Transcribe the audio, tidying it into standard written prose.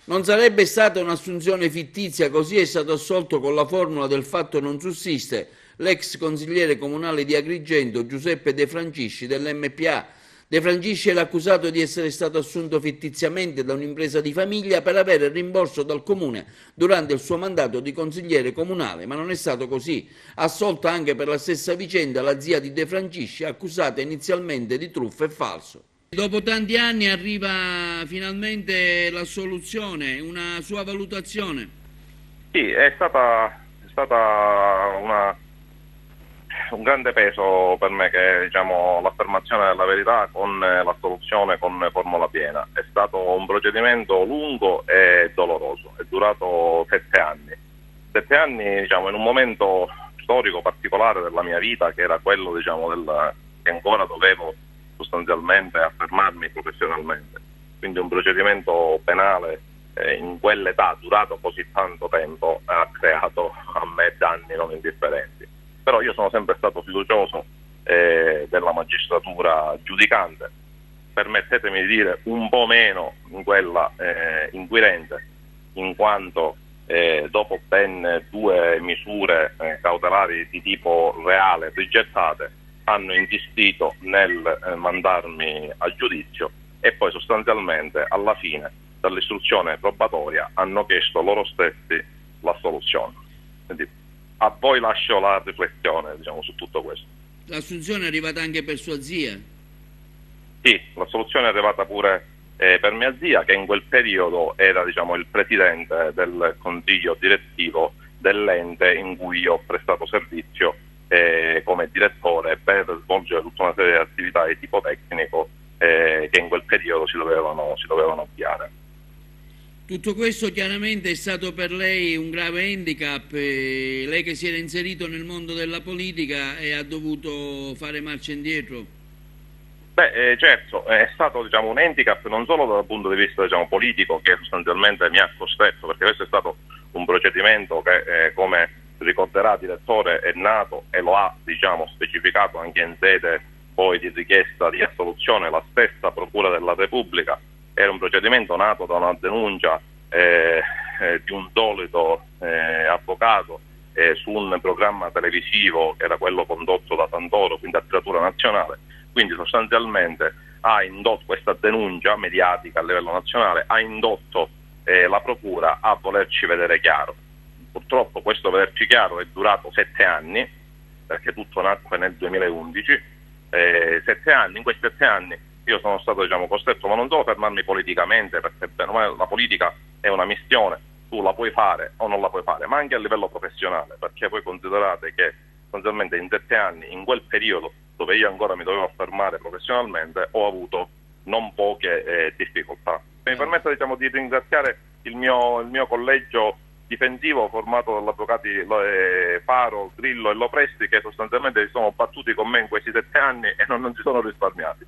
Non sarebbe stata un'assunzione fittizia, così è stato assolto con la formula del fatto non sussiste l'ex consigliere comunale di Agrigento Giuseppe De Francisci dell'MPA. De Francisci è l'accusato di essere stato assunto fittiziamente da un'impresa di famiglia per avere il rimborso dal comune durante il suo mandato di consigliere comunale, ma non è stato così. Assolta anche per la stessa vicenda la zia di De Francisci, accusata inizialmente di truffa e falso. Dopo tanti anni arriva finalmente la soluzione, una sua valutazione. Sì, è stata un grande peso per me che diciamo, l'affermazione della verità con la soluzione con formula piena. È stato un procedimento lungo e doloroso, è durato 7 anni. 7 anni diciamo, in un momento storico particolare della mia vita che era quello diciamo, che ancora dovevo sostanzialmente affermarmi professionalmente. Quindi un procedimento penale in quell'età durato così tanto tempo ha creato a me danni non indifferenti. Però io sono sempre stato fiducioso della magistratura giudicante, permettetemi di dire un po' meno in quella inquirente, in quanto dopo ben 2 misure cautelari di tipo reale rigettate, hanno insistito nel mandarmi a giudizio e poi sostanzialmente alla fine dall'istruzione probatoria hanno chiesto loro stessi l'assoluzione. Quindi a voi lascio la riflessione diciamo, su tutto questo. L'assunzione è arrivata anche per sua zia? Sì, la soluzione è arrivata pure per mia zia, che in quel periodo era diciamo, il presidente del consiglio direttivo dell'ente in cui ho prestato servizio come direttore per svolgere tutta una serie di attività di tipo tecnico che in quel periodo si dovevano avviare. Tutto questo chiaramente è stato per lei un grave handicap, lei che si era inserito nel mondo della politica e ha dovuto fare marcia indietro. Beh, certo, è stato diciamo, un handicap non solo dal punto di vista diciamo, politico che sostanzialmente mi ha costretto, perché questo è stato un procedimento che come ricorderà direttore è nato e lo ha diciamo, specificato anche in sede poi di richiesta di assoluzione la stessa Procura della Repubblica. Era un procedimento nato da una denuncia di un solito avvocato su un programma televisivo che era quello condotto da Santoro, quindi a tiratura nazionale. Quindi sostanzialmente ha indotto questa denuncia mediatica a livello nazionale, ha indotto la Procura a volerci vedere chiaro. Purtroppo questo vederci chiaro è durato 7 anni, perché tutto nacque nel 2011. 7 anni, in questi 7 anni io sono stato diciamo, costretto, ma non solo a fermarmi politicamente, perché la politica è una missione, tu la puoi fare o non la puoi fare, ma anche a livello professionale, perché voi considerate che sostanzialmente in 7 anni, in quel periodo dove io ancora mi dovevo affermare professionalmente, ho avuto non poche difficoltà. Mi permette diciamo, di ringraziare il mio collegio difensivo formato dagli avvocati Faro, Grillo e Lopresti, che sostanzialmente si sono battuti con me in questi 7 anni e non si sono risparmiati.